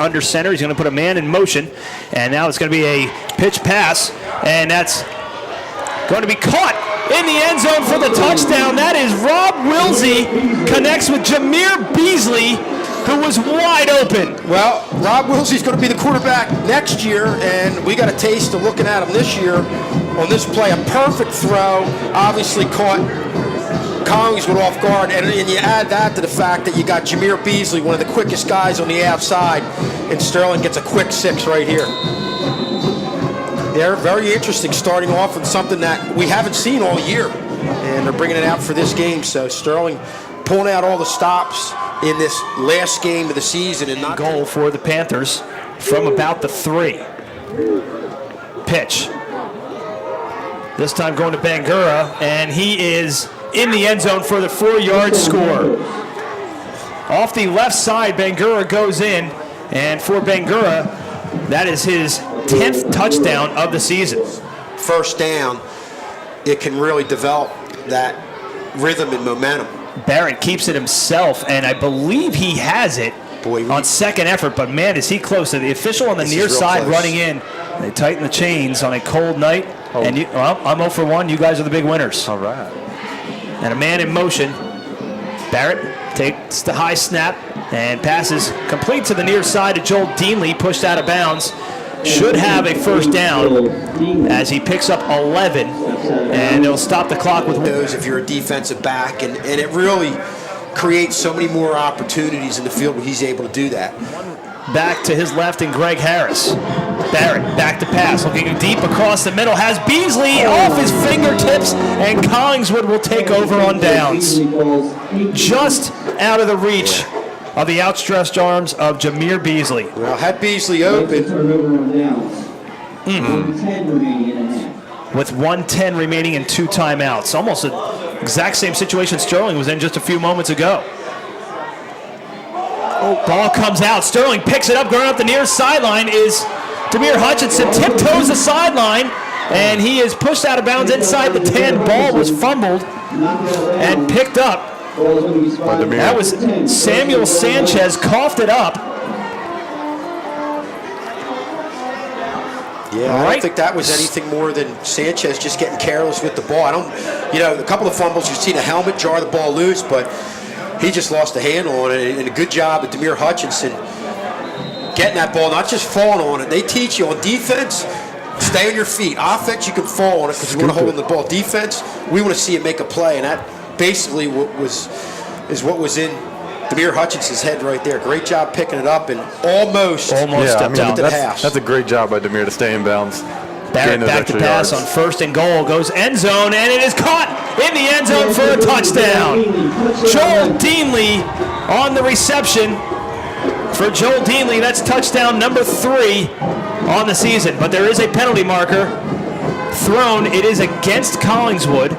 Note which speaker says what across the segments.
Speaker 1: under center. He's going to put a man in motion, and now it's going to be a pitch pass, and that's going to be caught in the end zone for the touchdown. That is Rob Wilsey connects with Jameer Beasley, who was wide open.
Speaker 2: Well, Rob Wilsey's going to be the quarterback next year, and we got a taste of looking at him this year on this play. A perfect throw, obviously caught Collingswood off guard, and you add that to the fact that you got Jameer Beasley, one of the quickest guys on the outside, and Sterling gets a quick 6 right here. They're very interesting, starting off with something that we haven't seen all year, and they're bringing it out for this game. So Sterling pulling out all the stops in this last game of the season, and not
Speaker 1: goal for the Panthers from about the 3. Pitch. This time going to Bangura, and he is in the end zone for the 4-yard score. Off the left side, Bangura goes in, and for Bangura, that is his 10th touchdown of the season.
Speaker 2: First down, it can really develop that rhythm and momentum.
Speaker 1: Barrett keeps it himself, and I believe he has it on second effort, but man, is he close. To the official on the near side running in. They tighten the chains on a cold night, and I'm 0 for 1. You guys are the big winners.
Speaker 3: All right.
Speaker 1: And a man in motion. Barrett takes the high snap and passes complete to the near side to Joel Deanley, pushed out of bounds. Should have a first down as he picks up 11, and they'll stop the clock with
Speaker 2: those if you're a defensive back, and it really creates so many more opportunities in the field when he's able to do that.
Speaker 1: Back to his left and Greg Harris. Barrett back to pass, looking deep across the middle, has Beasley off his fingertips, and Collingswood will take over on downs. Just out of the reach of the outstretched arms of Jameer Beasley.
Speaker 2: Well, had Beasley open.
Speaker 1: With 1:10 remaining and 2 timeouts. Almost the exact same situation Sterling was in just a few moments ago. Ball comes out. Sterling picks it up, going up the near sideline is Demir Hutchinson, tiptoes the sideline, and he is pushed out of bounds inside the 10. Ball was fumbled and picked up. That was Samuel Sanchez, coughed it up.
Speaker 2: Yeah, I don't think that was anything more than Sanchez just getting careless with the ball. A couple of fumbles, you see the helmet jar the ball loose, but he just lost the handle on it, and a good job of Demir Hutchinson getting that ball, not just falling on it. They teach you on defense, stay on your feet. Offense, you can fall on it because you want to hold on the ball. Defense, we want to see it make a play, and that basically is what was in Demir Hutchinson's head right there. Great job picking it up and almost stepped out to the hash.
Speaker 3: That's a great job by Demir to stay in bounds.
Speaker 1: Barrett back to pass on 1st and goal, goes end zone, and it is caught in the end zone for a touchdown. Joel Deanley on the reception. For Joel Deanley, that's touchdown number 3 on the season. But there is a penalty marker thrown. It is against Collingswood.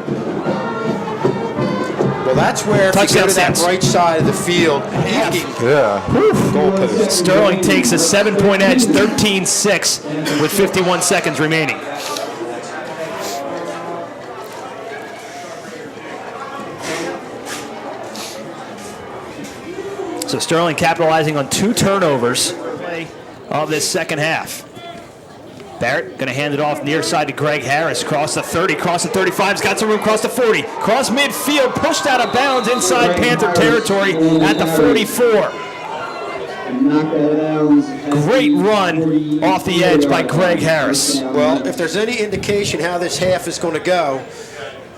Speaker 2: Well, that's where if you go to that right side of the field, goalpost.
Speaker 1: Sterling takes a 7-point edge, 13-6, with 51 seconds remaining. So Sterling capitalizing on 2 turnovers of this second half. Barrett going to hand it off near side to Greg Harris. Cross the 30, cross the 35. He's got some room, cross the 40. Cross midfield, pushed out of bounds inside Panther territory at the 44. Great run off the edge by Greg Harris.
Speaker 2: Well, if there's any indication how this half is going to go,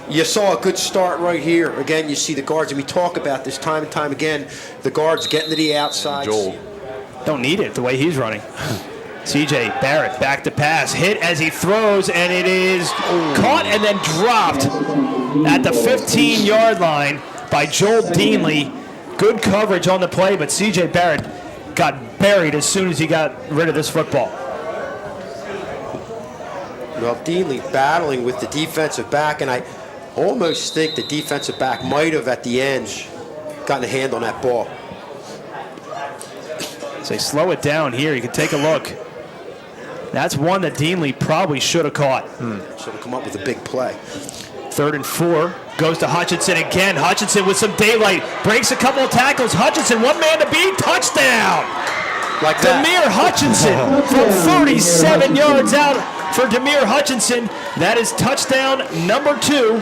Speaker 2: you saw a good start right here. Again, you see the guards, and we talk about this time and time again, the guards getting to the outside.
Speaker 3: Joel.
Speaker 1: Don't need it the way he's running. C.J. Barrett back to pass, hit as he throws, and it is caught and then dropped at the 15-yard line by Joel Deanley. Good coverage on the play, but C.J. Barrett got buried as soon as he got rid of this football.
Speaker 2: Well, Deanley battling with the defensive back, and I almost think the defensive back might have, at the end, gotten a hand on that ball.
Speaker 1: So they slow it down here. You can take a look. That's one that Deanley probably should have caught.
Speaker 2: Should have come up with a big play.
Speaker 1: 3rd and 4. Goes to Hutchinson again. Hutchinson with some daylight. Breaks a couple of tackles. Hutchinson, one man to beat. Touchdown!
Speaker 2: Like that.
Speaker 1: Demir Hutchinson from 47 yards out for Demir Hutchinson. That is touchdown number 2.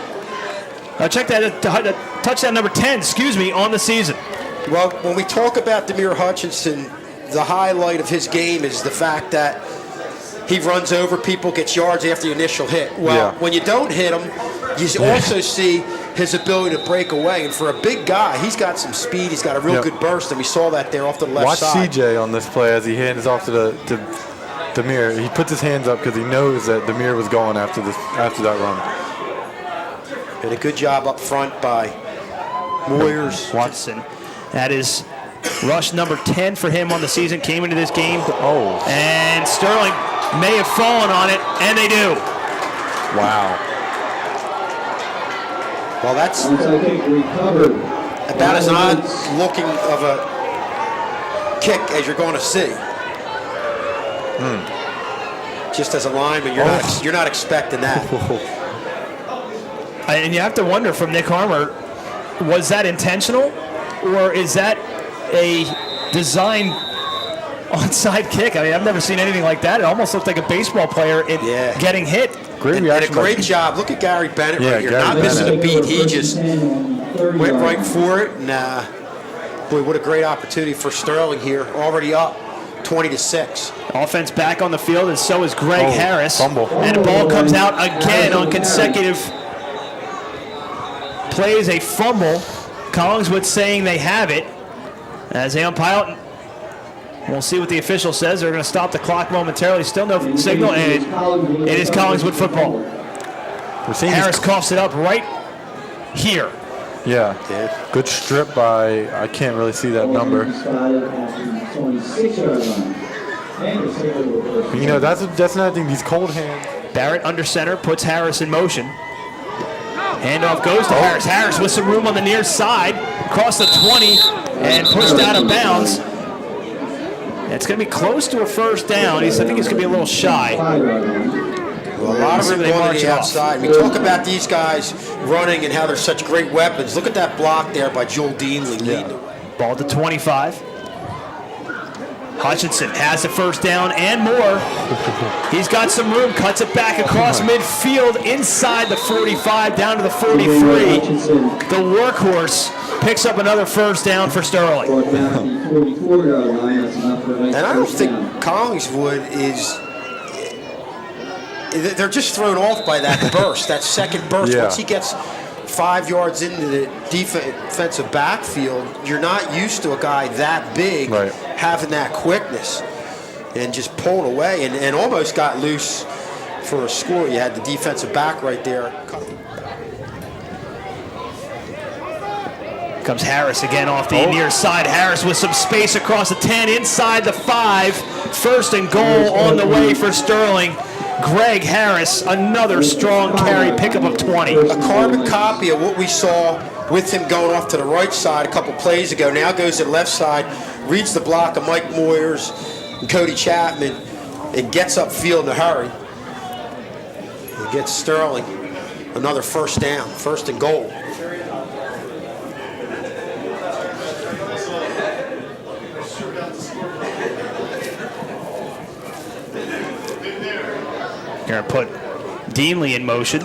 Speaker 1: Check that, touchdown number 10, on the season.
Speaker 2: Well, when we talk about Demir Hutchinson, the highlight of his game is the fact that he runs over people, gets yards after the initial hit. Well, when you don't hit him, you also see his ability to break away. And for a big guy, he's got some speed. He's got a real good burst, and we saw that there off to the left side.
Speaker 3: Watch CJ on this play as he hands off to Demir. He puts his hands up because he knows that Demir was going after that run.
Speaker 2: And a good job up front by Moyers.
Speaker 1: Watson. That is rush number 10 for him on the season. Came into this game. And Sterling may have fallen on it, and they do.
Speaker 3: Wow.
Speaker 2: Well, that's about as odd looking of a kick as you're going to see. Just as a lineman, you're not expecting that.
Speaker 1: And you have to wonder from Nick Harmer, was that intentional, or is that a design onside kick? I mean, I've never seen anything like that. It almost looked like a baseball player getting hit.
Speaker 2: And a great job. Look at Gary Bennett right here. Not missing a beat. He just went right for it. And boy, what a great opportunity for Sterling here. Already up 20-6.
Speaker 1: Offense back on the field, and so is Greg Harris.
Speaker 3: Fumble.
Speaker 1: And the ball comes out again on consecutive plays. A fumble. Collingswood saying they have it. As they umpire, we'll see what the official says. They're going to stop the clock momentarily. Still no signal, and it is Collingswood football. Harris coughs it up right here.
Speaker 3: Yeah. Good strip by, I can't really see that number. You know, that's another thing, these cold hands.
Speaker 1: Barrett under center, puts Harris in motion. Handoff goes to Harris. Harris with some room on the near side, across the 20, and pushed out of bounds. It's going to be close to a first down. I think he's going to be a little shy.
Speaker 2: Well, a lot of room going to the outside. We talk about these guys running and how they're such great weapons. Look at that block there by Joel Deanley leading the way.
Speaker 1: Ball to 25. Hutchinson has the first down and more. He's got some room, cuts it back across midfield, inside the 45, down to the 43. The workhorse picks up another first down for Sterling.
Speaker 2: And I don't think Collingswood is... They're just thrown off by that burst, that second burst. Once he gets 5 yards into the defensive backfield, you're not used to a guy that big having that quickness and just pulled away and almost got loose for a score. You had the defensive back right there.
Speaker 1: Comes Harris again off the near side. Harris with some space across the 10, inside the 5. First and goal on the way for Sterling. Greg Harris, another strong carry, pickup of 20.
Speaker 2: A carbon copy of what we saw with him going off to the right side a couple plays ago. Now goes to the left side, reads the block of Mike Moyers and Cody Chapman, and gets upfield in a hurry. And gets Sterling another first down, first and goal.
Speaker 1: Going to put Deanley in motion.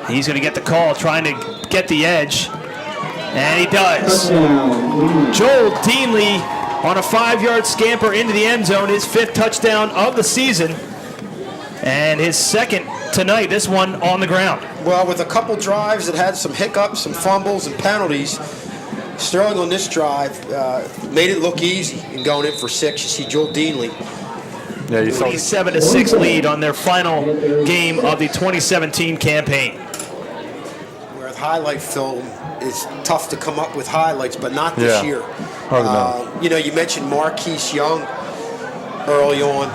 Speaker 1: He's going to get the call, trying to get the edge. And he does. Joel Deanley on a 5-yard scamper into the end zone, his 5th touchdown of the season. And his 2nd tonight, this one on the ground.
Speaker 2: Well, with a couple drives that had some hiccups, some fumbles, and penalties, Sterling on this drive made it look easy and going in for 6. You see Joel Deanley.
Speaker 3: Yeah, you saw
Speaker 1: 7-6 lead on their final game of the 2017 campaign.
Speaker 2: Where the highlight film is tough to come up with highlights, but not this year. You know, you mentioned Marquise Young early on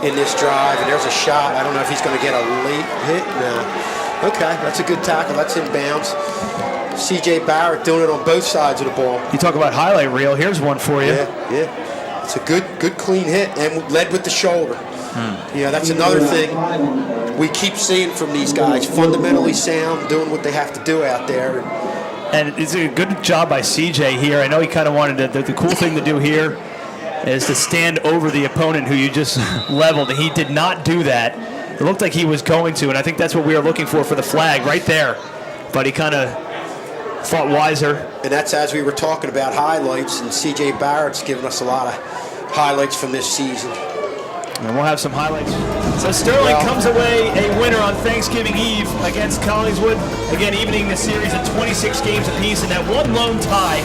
Speaker 2: in this drive, and there's a shot. I don't know if he's going to get a late hit. No. Okay, that's a good tackle. That's in bounds. C.J. Barrett doing it on both sides of the ball.
Speaker 1: You talk about highlight reel. Here's one for you.
Speaker 2: Yeah. It's a good clean hit and led with the shoulder. Yeah, that's another thing we keep seeing from these guys. Fundamentally sound, doing what they have to do out there.
Speaker 1: And it's a good job by CJ here. I know he kind of wanted the cool thing to do here is to stand over the opponent who you just leveled, and he did not do that. It looked like he was going to, and I think that's what we are looking for the flag right there. But he kind of thought wiser.
Speaker 2: And that's as we were talking about highlights, and C.J. Barrett's given us a lot of highlights from this season.
Speaker 1: And we'll have some highlights. So Sterling comes away a winner on Thanksgiving Eve against Collingswood. Again, evening the series at 26 games apiece, and that one lone tie